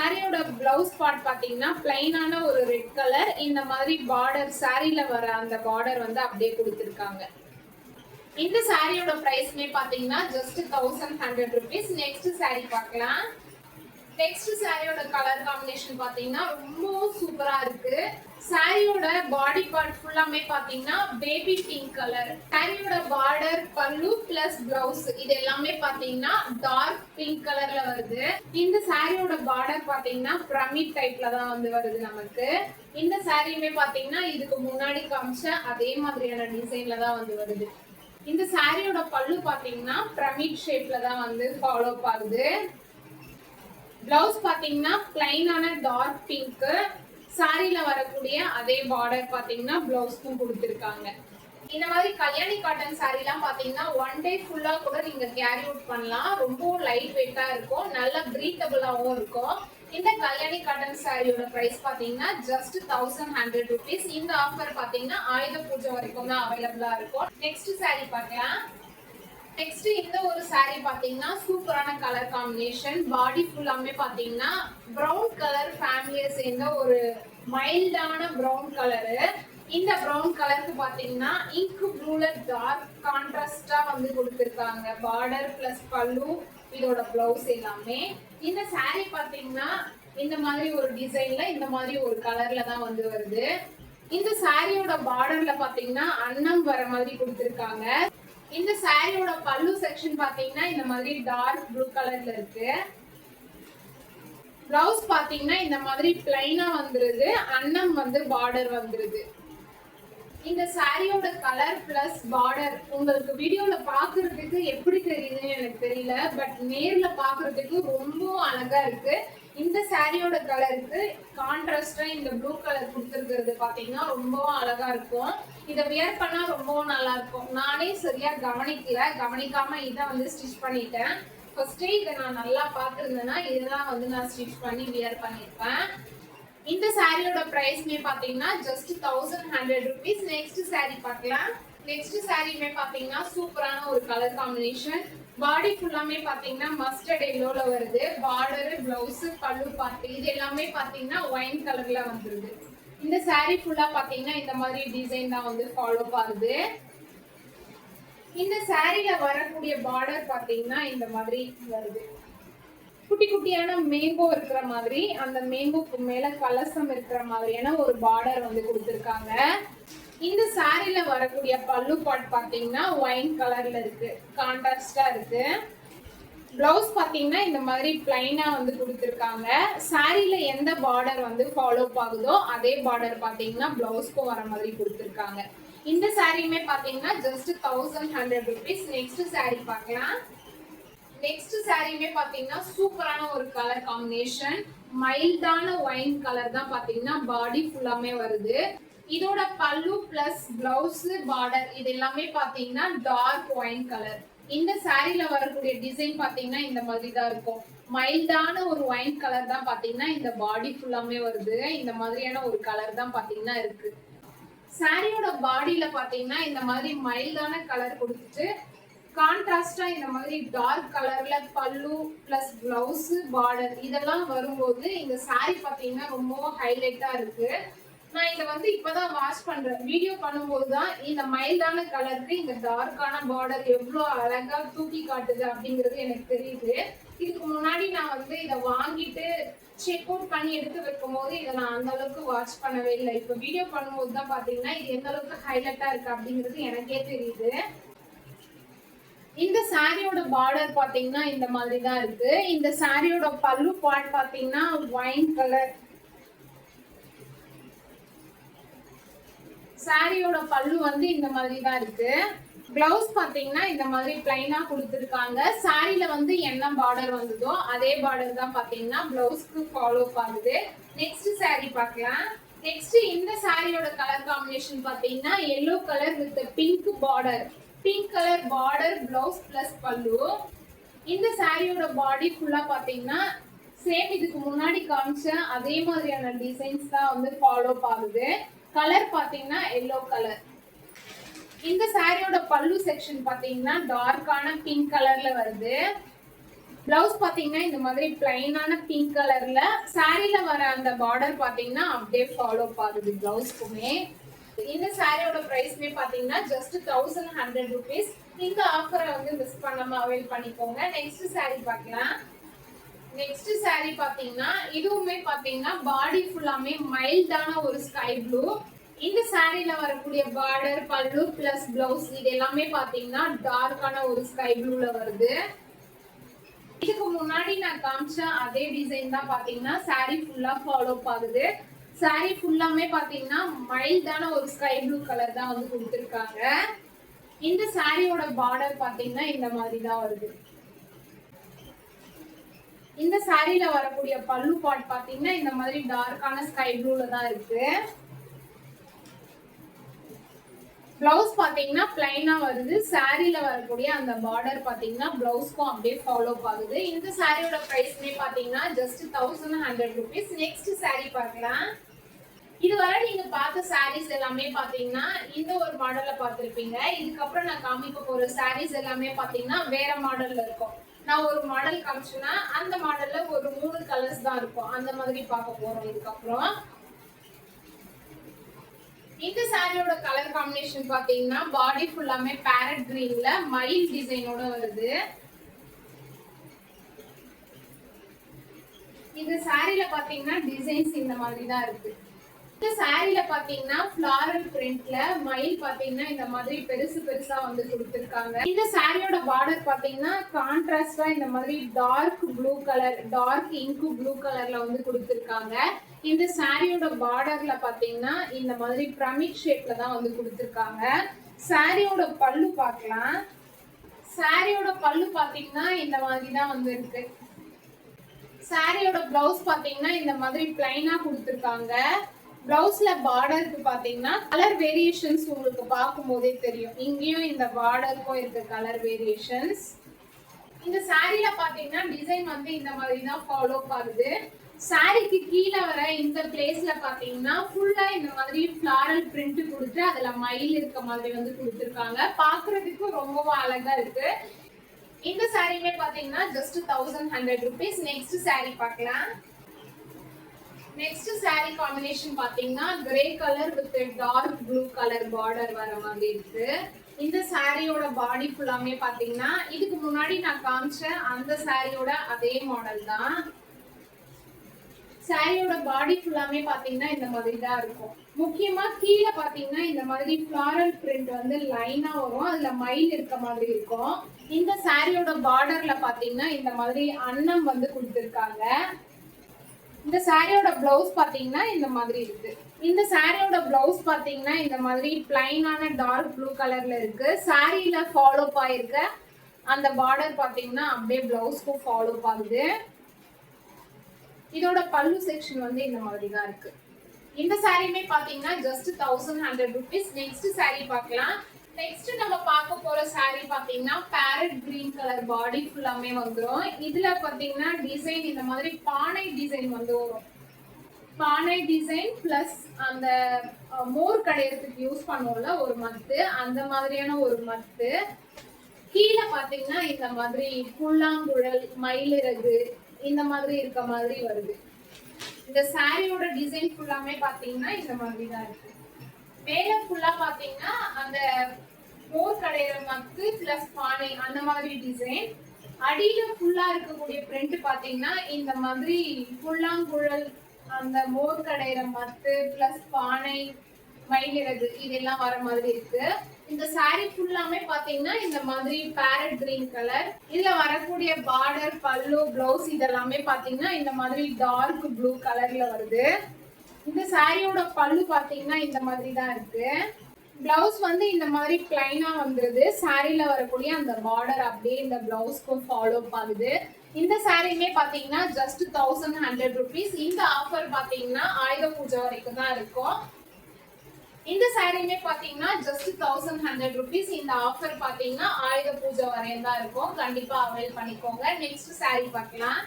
சாரியோட பிளவுஸ் பார்ட் பாத்தீங்கன்னா பிளைனான ஒரு ரெட் கலர், இந்த மாதிரி பார்டர் சாரில வர அந்த பார்டர் வந்து அப்படியே கொடுத்திருக்காங்க. இந்த சாரியோட பிரைஸ்மே பாத்தீங்கன்னா ஜஸ்ட் 1100 rupees. நெக்ஸ்ட் சாரி பார்க்கலாம். நெக்ஸ்ட் சாரியோட கலர் காம்பினேஷன் பாத்தீங்கன்னா ரொம்ப சூப்பரா இருக்கு. சாரியோட பாடி பார்ட் ஃபுல்லாமே பாத்தீங்கன்னா பேபி பிங்க் கலர். சாரியோட பார்டர், பல்லு பிளஸ் பிளவுஸ் இது எல்லாமே பாத்தீங்கன்னா டார்க் பிங்க் கலர்ல வருது. இந்த சாரியோட பார்டர் பாத்தீங்கன்னா பிரமிட் டைப்ல தான் வந்து வருது நமக்கு. இந்த சாரியுமே பாத்தீங்கன்னா இதுக்கு முன்னாடி காமிச்ச அதே மாதிரியான டிசைன்ல தான் வந்து வருது. இந்த சாரியோட பல்லு பாத்தீங்கன்னா பிரமிட் ஷேப்ல தான் வந்து ஃபாலோ ஆகுது. பிளவுஸ் பாத்தீங்கன்னா பிளைனான டார்க் பிங்க், சாரில வரக்கூடிய அதே பார்டர் பாத்தீங்கன்னா பிளவுஸ்க்கும் கொடுத்திருக்காங்க. இந்த மாதிரி கல்யாணி காட்டன் சாரி எல்லாம் பாத்தீங்கன்னா ஒன் டே ஃபுல்லா கூட நீங்க கேரி அவுட் பண்ணலாம். ரொம்ப லைட் வெயிட்டா இருக்கும், நல்ல பிரீத்தபிளாவும் இருக்கும். இந்த கல்யாணி காட்டன் சாரியோட பிரைஸ் பாத்தீங்கன்னா ஜஸ்ட் 1100 rupees. இந்த ஆஃபர் பாத்தீங்கன்னா ஆயுத பூஜை வரைக்கும் தான் அவைலபிளா இருக்கும். நெக்ஸ்ட் சாரி பார்க்கலாம். நெக்ஸ்ட் இந்த ஒரு saree பாத்தீங்கன்னா சூப்பரான கலர் காம்பினேஷன். பாடி ஃபுல்லாமே பாத்தீங்கன்னா பிரவுன் கலர் ஃபேமிலியை சேர்ந்த ஒரு மைல்டான பிரவுன் கலரு. இந்த பிரவுன் கலருக்கு பாத்தீங்கன்னா இங்க் ப்ளூல டார்க் கான்ட்ராஸ்டா வந்து கொடுத்திருக்காங்க. பார்டர் பிளஸ் பல்லு, இதோட பிளவுஸ் எல்லாமே. இந்த saree பாத்தீங்கன்னா இந்த மாதிரி ஒரு டிசைன்ல இந்த மாதிரி ஒரு கலர்ல தான் வந்து வருது. இந்த சாரியோட பார்டர்ல பாத்தீங்கன்னா அன்னம் வர மாதிரி கொடுத்திருக்காங்க. இந்த சாரியோட பல்லு செக்ஷன் பாத்தீங்கன்னா இந்த மாதிரி டார்க் ப்ளூ கலர்ல இருக்கு. பிளவுஸ் பாத்தீங்கன்னா இந்த மாதிரி பிளைனா வந்துருது, அன்னம் வந்து பார்டர் வந்துருது. இந்த சாரியோட கலர் பிளஸ் பார்டர் உங்களுக்கு வீடியோல பாக்குறதுக்கு எப்படி தெரியுதுன்னு எனக்கு தெரியல, பட் நேர்ல பாக்குறதுக்கு ரொம்ப அழகா இருக்கு. இந்த சாரியோட கலருக்கு கான்ட்ராஸ்டா இந்த ப்ளூ கலர் கொடுத்துருக்கிறது பாத்தீங்கன்னா ரொம்பவும் அழகா இருக்கும். இதை வியர் பண்ணா ரொம்பவும் நல்லா இருக்கும். நானே சரியா கவனிக்காம இதை வந்து ஸ்டிச் பண்ணிட்டேன். ஃபர்ஸ்டே இதை நான் நல்லா பார்த்துருந்தேன்னா இதெல்லாம் வந்து நான் ஸ்டிச் பண்ணி வியர் பண்ணிருப்பேன். இந்த சாரியோட பிரைஸ்மே பாத்தீங்கன்னா ஜஸ்ட் 1100 rupees. நெக்ஸ்ட் சாரி பார்க்கலாம். நெக்ஸ்ட் சாரியுமே பாத்தீங்கன்னா சூப்பரான ஒரு கலர் காம்பினேஷன். பாடி ஃபுல்லாமே பாத்தீங்கன்னா மஸ்டர்ட் எல்லோல வருது. பார்டர், பிளவுஸ், பல்லு பார்ட் இது எல்லாமே பாத்தீங்கன்னா ஒயின் கலர்ல வந்துருது. இந்த சாரி ஃபுல்லா பாத்தீங்கன்னா இந்த மாதிரி டிசைன் தான் வந்து ஃபாலோ ஆகுது. இந்த சாரில வரக்கூடிய பார்டர் பாத்தீங்கன்னா இந்த மாதிரி வருது. குட்டி குட்டியான மேங்கோ இருக்கிற மாதிரி, அந்த மேங்கோக்கு மேல கலசம் இருக்கிற மாதிரியான ஒரு பார்டர் வந்து கொடுத்திருக்காங்க. இந்த சாரில வரக்கூடிய பல்லு பார்ட் பாத்தீங்கன்னா ஒயின் கலர்ல இருக்கு, கான்ட்ராஸ்டா இருக்கு. பிளவுஸ் பாத்தீங்கன்னா இந்த மாதிரி பிளைனா வந்து கொடுத்திருக்காங்க. சாரில எந்த பார்டர் வந்து ஃபாலோ ஆகுதோ அதே பார்டர் பாத்தீங்கன்னா பிளவுஸ்க்கும் வர மாதிரி கொடுத்திருக்காங்க. இந்த சாரியுமே பாத்தீங்கன்னா ஜஸ்ட் 1100 rupees. நெக்ஸ்ட் சாரி பார்க்கலாம். நெக்ஸ்ட் சாரியுமே பாத்தீங்கன்னா சூப்பரான ஒரு கலர் காம்பினேஷன். மைல்டான ஒயின் கலர் தான் பாத்தீங்கன்னா பாடி ஃபுல்லாமே வருது. இதோட பல்லு பிளஸ் பிளவுஸ், பார்டர் இது எல்லாமே பாத்தீங்கன்னா டார்க் ஒயின் கலர். இந்த சாரில வரக்கூடிய டிசைன் பாத்தீங்கன்னா இந்த மாதிரி தான் இருக்கும். மைல்டான ஒரு ஒயின் கலர் தான் பாத்தீங்கன்னா இந்த பாடி ஃபுல்லாமே வருது. இந்த மாதிரியான ஒரு கலர் தான் பாத்தீங்கன்னா இருக்கு. சாரியோட பாடியில பாத்தீங்கன்னா இந்த மாதிரி மைல்டான கலர் கொடுத்துட்டு கான்ட்ராஸ்டா இந்த மாதிரி டார்க் கலர்ல பல்லு பிளஸ் பிளவுஸ், பார்டர் இதெல்லாம் வரும்போது இந்த சாரி பாத்தீங்கன்னா ரொம்ப ஹைலைட்டா இருக்கு. நான் இதை வந்து இப்பதான் வாஷ் பண்றேன். வீடியோ பண்ணும்போது தான் இந்த மைல்டான கலருக்கு இந்த டார்க்கான பார்டர் எவ்வளவு அழகா தூக்கி காட்டுது அப்படிங்கிறது எனக்கு தெரியுது. இதுக்கு முன்னாடி நான் வந்து இதை வாங்கிட்டு செக் அவுட் பண்ணி எடுத்து வைக்கும் போது இதை நான் அந்த அளவுக்கு வாஷ் பண்ணவே இல்லை. இப்ப வீடியோ பண்ணும்போது தான் பாத்தீங்கன்னா இது எந்த அளவுக்கு ஹைலைட்டா இருக்கு அப்படிங்கிறது எனக்கே தெரியுது. இந்த சாரியோட பார்டர் பாத்தீங்கன்னா இந்த மாதிரி தான் இருக்கு. இந்த சாரியோட பல்லு பார்ட் பாத்தீங்கன்னா ஒயின் கலர். சாரியோட பல்லு வந்து இந்த மாதிரி தான் இருக்கு. பிளவுஸ் பாத்தீங்கன்னா இந்த மாதிரி பிளைனா கொடுத்திருக்காங்க. சாரில வந்து என்ன பார்டர் வந்ததோ அதே பார்டர் தான் பாத்தீங்கன்னா பிளவுஸ்க்கு ஃபாலோ ஆகுது. நெக்ஸ்ட் சாரி பார்க்கலாம். நெக்ஸ்ட் இந்த சாரியோட கலர் காம்பினேஷன் பாத்தீங்கன்னா yellow colour with pink border. Pink colour border, blouse plus பல்லு. இந்த சாரியோட பாடி ஃபுல்லா பாத்தீங்கன்னா சேம் இதுக்கு முன்னாடி காமிச்ச அதே மாதிரியான டிசைன்ஸ் தான் வந்து ஃபாலோ ஆகுது. கலர் பாத்தீங்கன்னா எல்லோ கலர். இந்த சாரியோட பல்லு செக்ஷன் பாத்தீங்கன்னா டார்க்கான பிங்க் கலர்ல வருது. பிளவுஸ் பாத்தீங்கன்னா இந்த மாதிரி பிளைனான பிங்க் கலர்ல. சாரில வர அந்த பார்டர் பாத்தீங்கன்னா அப்படியே ஃபாலோ ஆகுது பிளவுஸ்க்குமே. இந்த சாரியோட பிரைஸ்மே பாத்தீங்கன்னா ஜஸ்ட் 1100 rupees. இந்த ஆஃபரை வந்து மிஸ் பண்ணாம அவைல் பண்ணிக்கோங்க. நெக்ஸ்ட் சாரி பார்க்கலாம். நெக்ஸ்ட் சாரி பாத்தீங்கன்னா இதுவுமே பாத்தீங்கன்னா பாடி ஃபுல்லாமே மைல்டான ஒரு ஸ்கை ப்ளூ. இந்த சாரில வரக்கூடிய பார்டர், பல்லு பிளஸ் பிளவுஸ் இது எல்லாமே பாத்தீங்கன்னா டார்க்கான ஒரு ஸ்கை ப்ளூல வருது. இதுக்கு முன்னாடி நான் காமிச்ச அதே டிசைன் தான் பாத்தீங்கன்னா சாரி ஃபுல்லா ஃபாலோ ஆகுது. சாரி ஃபுல்லாமே பாத்தீங்கன்னா மைல்டான ஒரு ஸ்கை ப்ளூ கலர் தான் வந்து கொடுத்திருக்காங்க. இந்த சாரியோட பார்டர் பாத்தீங்கன்னா இந்த மாதிரி தான் வருது. இந்த சாரில வரக்கூடிய பல்லு பார்ட் பாத்தீங்கன்னா இந்த மாதிரி டார்க்கான ஸ்கை ப்ளூல தான் இருக்கு. பிளவுஸ் பாத்தீங்கன்னா பிளைனா வருது. சாரில வரக்கூடிய அந்த பார்டர் பாத்தீங்கன்னா பிளவுஸ்க்கும் அப்படியே ஃபாலோ ஆகுது. இந்த சாரியோட பிரைஸ்மே பாத்தீங்கன்னா ஜஸ்ட் 1100 rupees. நெக்ஸ்ட் சாரி பார்க்கலாம். இதுவரை நீங்க பார்த்த சாரீஸ் எல்லாமே பாத்தீங்கன்னா இந்த ஒரு மாடல்ல பார்த்திருப்பீங்க. இதுக்கப்புறம் நான் காமிக்க போற சாரீஸ் எல்லாமே பாத்தீங்கன்னா வேற மாடல்ல இருக்கும். நான் ஒரு மாடல் காமிச்சேன்னா அந்த மாடல்ல ஒரு 3 கலர்ஸ் தான் இருக்கும். அந்த மாதிரி பார்க்க போறோம் இதுக்கப்புறம். இந்த சாரியோட கலர் காம்பினேஷன் பாத்தீங்கன்னா பாடி ஃபுல்லாமே பேரட் கிரீன்ல மயில் டிசைனோட வருது. இந்த சாரில பாத்தீங்கன்னா டிசைன்ஸ் இந்த மாதிரி தான் இருக்கு. இந்த சாரில பாத்தீங்கன்னா ஃப்ளாரல் பிரிண்ட்ல மயில் பாத்தீங்கன்னா இந்த மாதிரி பெருசு பெருசா வந்து கொடுத்திருக்காங்க. இந்த சாரியோட பார்டர் பாத்தீங்கன்னா கான்ட்ராஸ்டா இந்த மாதிரி டார்க் ப்ளூ கலர், டார்க் இங்கு ப்ளூ கலர்ல வந்து கொடுத்திருக்காங்க. இந்த சாரியோட பார்டர்ல பாத்தீங்கன்னா இந்த மாதிரி பிரமிட் ஷேப்ல தான் வந்து கொடுத்திருக்காங்க. சாரியோட பல்லு பார்க்கலாம். சாரியோட பல்லு பாத்தீங்கன்னா இந்த மாதிரி தான் வந்து இருக்கு. சாரியோட பிளவுஸ் பாத்தீங்கன்னா இந்த மாதிரி பிளைனா கொடுத்திருக்காங்க. பிளவுஸ்ல பார்டருக்கு பாத்தீங்கன்னா கலர் வேரியேஷன்ஸ் உங்களுக்கு பார்க்கும் போதே தெரியும். இங்கேயும் இந்த பார்டருக்கும் இருக்க கலர் வேரியேஷன்ஸ். இந்த சாரில பாத்தீங்கன்னா டிசைன் வந்து இந்த மாதிரி தான் ஃபாலோ ஆகுது. சாரிக்கு கீழே வர இந்த பிளேஸ்ல பாத்தீங்கன்னா ஃபுல்லா இந்த மாதிரி ஃபிளாரல் பிரிண்ட் கொடுத்து அதுல மயில் இருக்க மாதிரி வந்து கொடுத்திருக்காங்க. பாக்குறதுக்கு ரொம்பவும் அழகா இருக்கு. இந்த சாரியுமே பாத்தீங்கன்னா ஜஸ்ட் 1100 rupees. நெக்ஸ்ட் சாரி பார்க்கலாம். நெக்ஸ்ட் சாரி காம்பினேஷன் பாத்தீங்கன்னா grey colour with dark blue colour border வர மாதிரி இருக்கு. இந்த சாரியோட பாடி ஃபுல்லாமே பாத்தீங்கன்னா இதுக்கு முன்னாடி நான் காமிச்ச அந்த சாரியோட அதே மாடல் தான். சாரியோட பாடி ஃபுல்லாமே பாத்தீங்கன்னா இந்த மாதிரி தான் இருக்கும். முக்கியமா கீழே பாத்தீங்கன்னா இந்த மாதிரி ஃபிளாரல் பிரிண்ட் வந்து லைனா வரும். அதுல மயில் இருக்க மாதிரி இருக்கும். இந்த சாரியோட பார்டர்ல பாத்தீங்கன்னா இந்த மாதிரி அன்னம் வந்து கொடுத்திருக்காங்க. இந்த சாரியோட பிளவுஸ் பாத்தீங்கன்னா இந்த மாதிரி இருக்கு. இந்த சாரியோட பிளவுஸ் பாத்தீங்கன்னா இந்த மாதிரி பிளைனான டார்க் ப்ளூ கலர்ல இருக்கு. சாரியில ஃபாலோ ஆயிருக்க அந்த பார்டர் பாத்தீங்கன்னா அப்படியே பிளவுஸ்க்கும் ஃபாலோ ஆகுது. இதோட பல்லு செக்ஷன் வந்து இந்த மாதிரி தான் இருக்கு. இந்த சாரியுமே பாத்தீங்கன்னா ஜஸ்ட் 1100 rupees. நெக்ஸ்ட் சாரி பார்க்கலாம். நெக்ஸ்ட் நம்ம பார்க்க போற சாரி பாத்தீங்கன்னா பேரட் கிரீன் கலர் பாடி ஃபுல்லாமே வந்துரும். இதுல பாத்தீங்கன்னா டிசைன் இந்த மாதிரி பானை டிசைன் வந்து வரும். பானை டிசைன் பிளஸ் அந்த மோர் கடையறதுக்கு யூஸ் பண்ணுவோம்ல ஒரு மத்து, அந்த மாதிரியான ஒரு மத்து. கீழே பாத்தீங்கன்னா இந்த மாதிரி புல்லாங்குழல், மயிலிறகு இந்த மாதிரி இருக்க மாதிரி வருது. இந்த சாரியோட டிசைன் ஃபுல்லாமே பாத்தீங்கன்னா இந்த மாதிரி தான் இருக்கு. மேல ஃபுல்லா பாத்தீங்கன்னா அந்த மோர் கடையிற மத்து பிளஸ் பானை அந்த மாதிரி டிசைன். அடியில ஃபுல்லா இருக்கக்கூடிய பிரிண்ட் பாத்தீங்கன்னா இந்த மாதிரி புல்லாங்குழல், அந்த மோர் கடையிற மத்து பிளஸ் பானை, மயிலிறகு இதெல்லாம் வர மாதிரி இருக்கு. இந்த சாரி ஃபுல்லாமே பாத்தீங்கன்னா இந்த மாதிரி பேரட் கிரீன் கலர். இதுல வரக்கூடிய பார்டர், பல்லு, பிளவுஸ் இதெல்லாமே பாத்தீங்கன்னா இந்த மாதிரி டார்க் ப்ளூ கலர்ல வருது. இந்த சாரியோட பல்லு பாத்தீங்கன்னா இந்த மாதிரி தான் இருக்கு. பிளவுஸ் வந்து இந்த மாதிரி பிளைனா வந்துருது. சாரில வரக்கூடிய அந்த பார்டர் அப்படியே இந்த பிளவுஸ்க்கும் ஃபாலோ ஆகுது. இந்த சாரியுமே பாத்தீங்கன்னா ஜஸ்ட் 1100 rupees. இந்த ஆஃபர் பாத்தீங்கன்னா ஆயுத பூஜை வரைக்கும் தான் இருக்கும். இந்த சாரியுமே பாத்தீங்கன்னா ஜஸ்ட் 1100 rupees. இந்த ஆஃபர் பாத்தீங்கன்னா ஆயுத பூஜை வரையும் தான் இருக்கும். கண்டிப்பா அவைல் பண்ணிக்கோங்க. நெக்ஸ்ட் சாரி பார்க்கலாம்.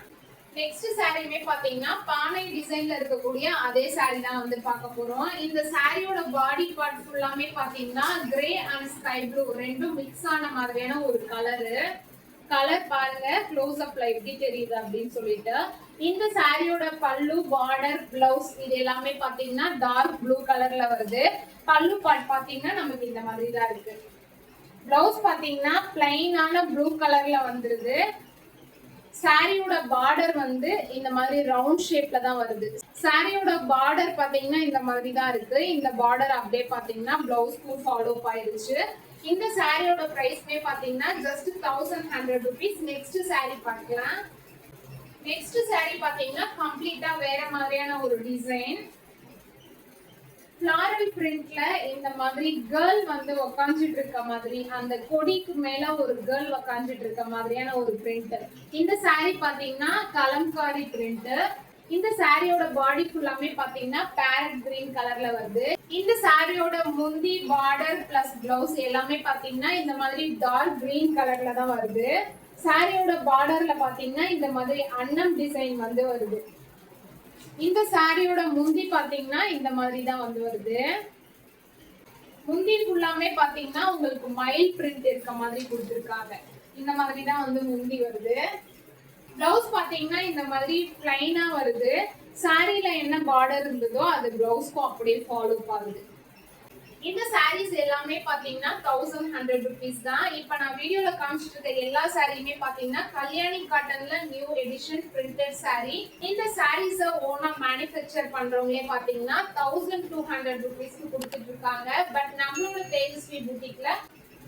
நெக்ஸ்ட் சாரியுமே பாத்தீங்கன்னா பானை டிசைன்ல இருக்கக்கூடிய அதே சாரி தான் வந்து பார்க்க போறோம். இந்த சாரியோட பாடி பார்ட் ஃபுல்லாமே பாத்தீங்கன்னா கிரே அண்ட் ஸ்கை ப்ளூ ரெண்டும் மிக்ஸ் ஆன மாதிரியான ஒரு கலர் பாருங்க க்ளோஸ் அப்ல எப்படி தெரியுது அப்படின்னு சொல்லிட்டு. இந்த சாரியோட பல்லு, பார்டர், பிளவுஸ் இது எல்லாமே பாத்தீங்கன்னா டார்க் ப்ளூ கலர்ல வருது. பல்லு பார்ட் பாத்தீங்கன்னா நமக்கு இந்த மாதிரி தான் இருக்கு. பிளவுஸ் பாத்தீங்கன்னா பிளைனான ப்ளூ கலர்ல வந்துருது. சாரியோட பார்டர் வந்து இந்த மாதிரி ரவுண்ட் ஷேப்ல தான் வருது. சாரியோட பார்டர் பாத்தீங்கன்னா இந்த மாதிரி தான் இருக்கு. இந்த பார்டர் அப்படியே பாத்தீங்கன்னா பிளவுஸ்க்கும் ஃபாலோ ஆயிருச்சு. இந்த சாரியோட பிரைஸ்மே பாத்தீங்கன்னா ஜஸ்ட் 1100 rupees. நெக்ஸ்ட் சாரி பார்க்கலாம். நெக்ஸ்ட் சாரி பாத்தீங்கன்னா கம்ப்ளீட்டா வேற மாதிரியான ஒரு டிசைன். ஃபிளாரல் பிரிண்ட்ல இந்த மாதிரி கேர்ள் வந்து உக்காந்துட்டு இருக்க மாதிரி, அந்த கொடிக்கு மேல ஒரு கேர்ள் உக்காந்துட்டு இருக்க மாதிரியான ஒரு பிரிண்ட். இந்த சாரி பாத்தீங்கன்னா கலம்காரி பிரிண்ட். இந்த சாரியோட பாடி ஃபுல்லாமே பாத்தீங்கன்னா பேரட் கிரீன் கலர்ல வருது. இந்த சாரியோட முந்தி பார்டர் பிளஸ் பிளவுஸ் எல்லாமே பாத்தீங்கன்னா இந்த மாதிரி டார்க் கிரீன் கலர்ல தான் வருது. சாரியோட பார்டர்ல பாத்தீங்கன்னா இந்த மாதிரி அன்னம் டிசைன் வந்து வருது. இந்த சாரியோட முந்தி பாத்தீங்கன்னா இந்த மாதிரி தான் வந்து வருது. முந்தி ஃபுல்லாமே பாத்தீங்கன்னா உங்களுக்கு மயில் பிரிண்ட் இருக்க மாதிரி கொடுத்துருக்காங்க. இந்த மாதிரி தான் வந்து முந்தி வருது. பிளவுஸ் பாத்தீங்கன்னா இந்த மாதிரி பிளைனா வருது. சாரியில என்ன பார்டர் இருந்ததோ அது பிளவுஸ்க்கும் அப்படியே ஃபாலோ ஆகுது. இந்த சாரீஸ் எல்லாமே பாத்தீங்கன்னா 1100 rupees தான். இப்ப நான் வீடியோல காமிச்சிட்டு இருக்க எல்லா சாரியுமே பாத்தீங்கன்னா கல்யாணி காட்டன்ல நியூ எடிஷன் பிரிண்டட் சாரி. இந்த சாரீஸ ஓனா மேனுஃபேக்சர் பண்றவங்களே பாத்தீங்கன்னா 1200 rupeesக்கு கொடுத்துட்டு இருக்காங்க. பட் நம்மளோட தேஜஸ்வி புட்டிக்ல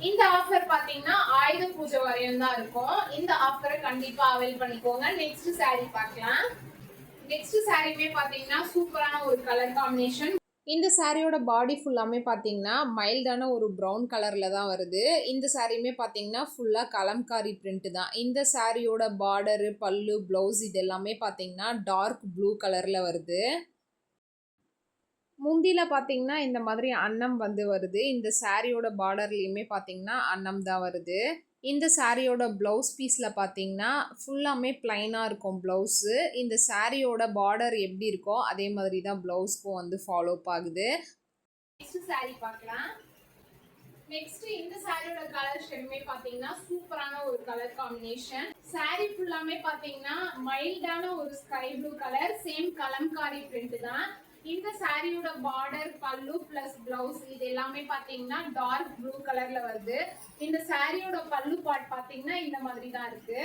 இந்த ஆஃபர் பாத்தீங்கன்னா ஆயுத பூஜை வரையும் தான் இருக்கும். இந்த ஆஃபரை கண்டிப்பா அவைல் பண்ணிக்கோங்க. நெக்ஸ்ட் சாரி பார்க்கலாம். நெக்ஸ்ட் சாரியுமே பாத்தீங்கன்னா சூப்பரான ஒரு கலர் காம்பினேஷன். இந்த சாரியோட பாடி ஃபுல்லாமே பார்த்தீங்கன்னா மைல்டான ஒரு ப்ரௌன் கலரில் தான் வருது. இந்த சாரியுமே பார்த்தீங்கன்னா ஃபுல்லாக கலம்காரி பிரிண்ட் தான். இந்த சாரியோட பார்டரு, பல்லு, ப்ளவுஸ் இது எல்லாமே பார்த்தீங்கன்னா டார்க் ப்ளூ கலரில் வருது. முந்தியில் பார்த்தீங்கன்னா இந்த மாதிரி அன்னம் வந்து வருது. இந்த சாரியோட பார்டர்லேயுமே பார்த்தீங்கன்னா அன்னம் தான் வருது. இந்த சாரியோட ப்ளவுஸ் பீஸில் பார்த்தீங்கன்னா ஃபுல்லாமே பிளைனாக இருக்கும் ப்ளவுஸு. இந்த சாரியோட பார்டர் எப்படி இருக்கோ அதே மாதிரி தான் ப்ளவுஸ்க்கும் வந்து ஃபாலோ ஆகுது. நெக்ஸ்ட் சாரி பார்க்கலாம். நெக்ஸ்ட் இந்த சாரியோட கலர் ஷேடுமே பார்த்தீங்கன்னா சூப்பரான ஒரு கலர் காம்பினேஷன். சாரி ஃபுல்லாமே பார்த்தீங்கன்னா மைல்டான ஒரு sky blue colour, same Kalamkari print தான். இந்த சாரியோட பார்டர், பல்லு பிளஸ் பிளவுஸ் இது எல்லாமே பாத்தீங்கன்னா டார்க் ப்ளூ கலர்ல வருது. இந்த சாரியோட பல்லு பார்ட் பாத்தீங்கன்னா இந்த மாதிரி தான் இருக்கு.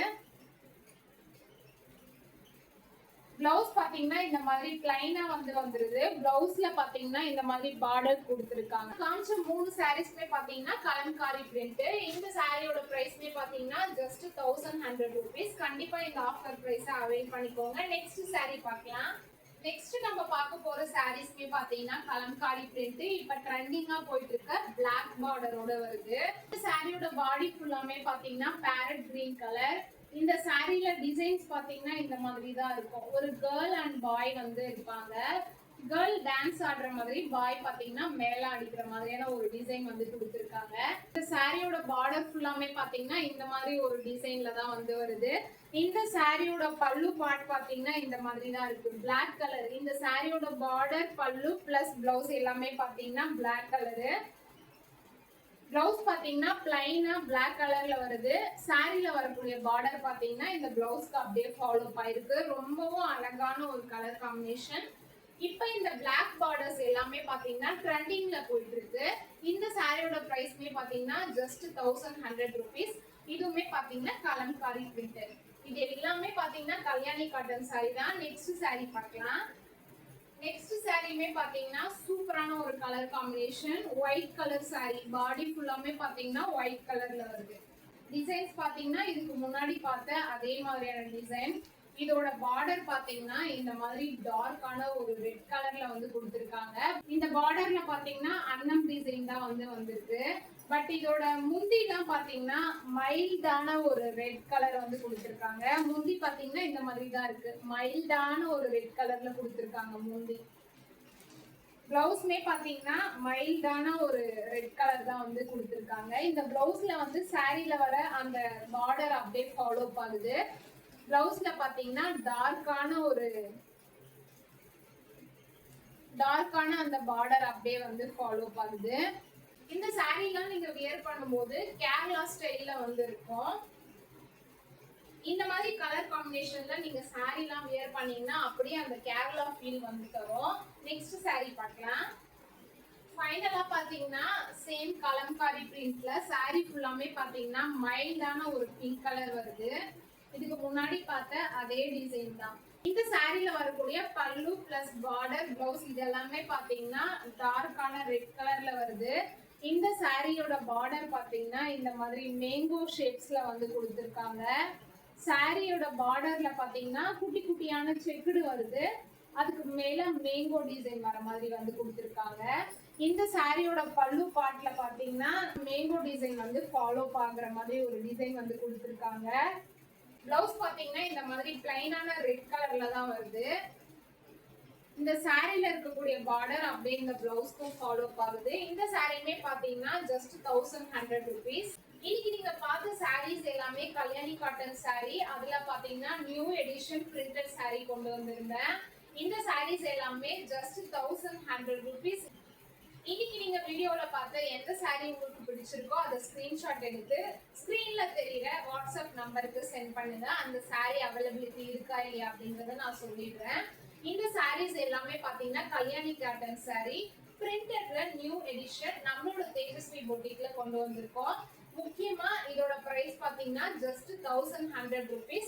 பிளவுஸ் பாத்தீங்கன்னா இந்த மாதிரி பிளைனா வந்து வந்துருது. பிளவுஸ்ல பாத்தீங்கன்னா இந்த மாதிரி பார்டர் கொடுத்துருக்காங்க. காமிச்ச 3 சாரீஸ்மே பாத்தீங்கன்னா கலம்காரி பிரிண்ட். இந்த சாரியோட பிரைஸ்மே பாத்தீங்கன்னா ஜஸ்ட் 1100 rupees. கண்டிப்பா இந்த ஆஃபர் பிரைஸை அவைல் பண்ணிக்கோங்க. நெக்ஸ்ட் சாரி பார்க்கலாம். நெக்ஸ்ட் நம்ம பார்க்க போற சாரீஸ்மே பாத்தீங்கன்னா கலம்காரி பிரிண்ட். இப்ப ட்ரெண்டிங்கா போயிட்டு இருக்க பிளாக் பார்டரோட வருது. இந்த சாரியோட பாடி ஃபுல்லாமே பாத்தீங்கன்னா பேரட் கிரீன் கலர். இந்த சாரியில டிசைன்ஸ் பாத்தீங்கன்னா இந்த மாதிரி தான் இருக்கும். ஒரு கேர்ள் அண்ட் பாய் வந்து இருப்பாங்க. கேர்ள் டான்ஸ் ஆடுற மாதிரி, பாய் பாத்தீங்கன்னா மேல அடிக்கிற மாதிரியான ஒரு டிசைன் வந்து கொடுத்துருக்காங்க. இந்த சாரியோட பார்டர் ஃபுல்லாமே பாத்தீங்கன்னா இந்த மாதிரி ஒரு டிசைன்ல தான் வந்து வருது. இந்த சாரியோட பல்லு பார்ட் பாத்தீங்கன்னா இந்த மாதிரி தான் இருக்கு, பிளாக் கலர். இந்த சாரியோட பார்டர், பல்லு பிளஸ் பிளவுஸ் எல்லாமே பாத்தீங்கன்னா பிளாக் கலரு. பிளவுஸ் பாத்தீங்கன்னா பிளைனா பிளாக் கலர்ல வருது. சாரில வரக்கூடிய பார்டர் பாத்தீங்கன்னா இந்த பிளவுஸ்க்கு அப்படியே ஃபாலோ ஆயிருக்கு. ரொம்பவும் அழகான ஒரு கலர் காம்பினேஷன். இப்ப இந்த பிளாக் பார்டர்ஸ் எல்லாமே பாத்தீங்கன்னா ட்ரெண்டிங்ல போயிட்டு இருக்கு. இந்த சாரியோட பிரைஸ்மே பாத்தீங்கன்னா ஜஸ்ட் 1100 rupees. இதுவுமே பாத்தீங்கன்னா கலம்காரி பிரிண்ட். இது எல்லாமே பாத்தீங்கன்னா கல்யாணி காட்டன் சாரி தான். நெக்ஸ்ட் சாரி பார்க்கலாம். நெக்ஸ்ட் சாரியுமே பாத்தீங்கன்னா சூப்பரான ஒரு colour combination. White colour sari, body ஃபுல்லாமே பாத்தீங்கன்னா ஒயிட் கலர்ல வருது. டிசைன்ஸ் பாத்தீங்கன்னா இதுக்கு முன்னாடி பார்த்த அதே மாதிரியான டிசைன். இதோட பார்டர் பாத்தீங்கன்னா இந்த மாதிரி டார்க்கான ஒரு ரெட் கலர்ல வந்து கொடுத்திருக்காங்க. இந்த பார்டர்ல பாத்தீங்கன்னா அன்னம் டிசைன் தான் வந்து வந்திருக்கு. பட் இதோட முந்தி தான் பாத்தீங்கன்னா மைல்டான ஒரு ரெட் கலர் வந்து கொடுத்திருக்காங்க. முந்தி பாத்தீங்கன்னா இந்த மாதிரி தான் இருக்கு, மைல்டான ஒரு ரெட் கலர்ல கொடுத்திருக்காங்க முந்தி. பிளவுஸ்மே பாத்தீங்கன்னா மைல்டான ஒரு ரெட் கலர் தான் வந்து கொடுத்திருக்காங்க. இந்த பிளவுஸ்ல வந்து சாரில வர அந்த பார்டர் அப்படியே ஃபாலோ ஆகுது. பிளவுஸ்ல பாத்தீங்கன்னா டார்க்கான அந்த பார்டர் அப்படியே வந்து ஃபாலோ ஆகுது. இந்த சாரீலாம் நீங்க வியர் பண்ணும்போது கேரளா ஸ்டைல்ல வந்து இருக்கும். இந்த மாதிரி கலர் காம்பினேஷன்ல நீங்க சாரீலாம் வியர் பண்ணீங்கன்னா அப்படியே அந்த கேரளா ஃபீல் வந்து தரும். நெக்ஸ்ட் சாரி பார்க்கலாம். ஃபைனலா பாத்தீங்கன்னா சேம் கலம்காரி பிரிண்ட்ல சாரி ஃபுல்லாமே பாத்தீங்கன்னா மைல்டான ஒரு பிங்க் கலர் வருது. இதுக்கு முன்னாடி பார்த்த அதே டிசைன் தான். இந்த சாரில வரக்கூடிய பல்லு பிளஸ் பார்டர், பிளவுஸ் இது எல்லாமே பாத்தீங்கன்னா டார்க்கான ரெட் கலர்ல வருது. இந்த சாரியோட பார்டர் பாத்தீங்கன்னா இந்த மாதிரி மேங்கோ ஷேப்ஸ்ல வந்து கொடுத்திருக்காங்க. சாரியோட பார்டர்ல பாத்தீங்கன்னா குட்டி குட்டியான செக்குடு வருது. அதுக்கு மேல மேங்கோ டிசைன் வர மாதிரி வந்து கொடுத்திருக்காங்க. இந்த சாரியோட பல்லு பார்ட்ல பாத்தீங்கன்னா மேங்கோ டிசைன் வந்து ஃபாலோ ஆகுற மாதிரி ஒரு டிசைன் வந்து கொடுத்திருக்காங்க. பிளவுஸ் பாத்தீங்கன்னா இந்த மாதிரி பிளைனான ரெட் கலர்ல தான் வருது. இந்த சாரில இருக்கக்கூடிய பார்டர் அப்படியே இந்த பிளவுஸ்க்கும் ஃபாலோ ஆகுது. இந்த சாரியுமே பாத்தீங்கன்னா ஜஸ்ட் 1100 rupees. இன்னைக்கு நீங்க பார்த்த சாரீஸ் எல்லாமே கல்யாணி காட்டன் சாரி. அதுல பாத்தீங்கன்னா நியூ எடிஷன் பிரிண்டட் சாரி கொண்டு வந்திருந்தேன். இந்த சாரீஸ் எல்லாமே ஜஸ்ட் 1100 rupees. இன்னைக்கு நீங்க வீடியோல பார்த்த எந்த சாரி உங்களுக்கு பிடிச்சிருக்கோ அதை ஸ்கிரீன்ஷாட் எடுத்து ஸ்கிரீன்ல தெரியுற வாட்ஸ்அப் நம்பருக்கு சென்ட் பண்ணுங்க. அந்த சாரி அவைலபிலிட்டி இருக்கா இல்லையா அப்படிங்கறத நான் சொல்லிடுறேன். இந்த சாரீஸ் எல்லாமே பாத்தீங்கன்னா கல்யாணி காட்டன் சாரி பிரிண்டட்ல நியூ எடிஷன் நம்மளோட தேஜஸ்வி பொட்டிக்ல கொண்டு வந்திருக்கோம். முக்கியமா இதோட பிரைஸ் பாத்தீங்கன்னா ஜஸ்ட் 1100 rupees.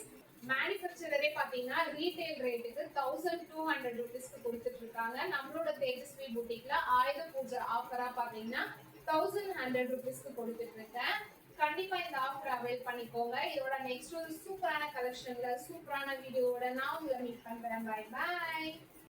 மேனுஃபேக்சரரே பாத்தீங்கன்னா ரீட்டைல் ரேட்டுக்கு 1200 rupeesக்கு கொடுத்துட்டு இருக்காங்க. நம்மளோட தேஜஸ்வி பூட்டிக்ல ஆயுத பூஜை ஆஃபரா பாத்தீங்கன்னா 1100 rupeesக்கு கொடுத்துட்டு இருக்கேன். கண்டிப்பா இந்த ஆஃபர் அவைல் பண்ணிக்கோங்க. இதோட நெக்ஸ்ட் ஒரு சூப்பரான கலெக்ஷன்ல சூப்பரான வீடியோவோட நான் உங்களை மீட் பண்றேன். Bye bye.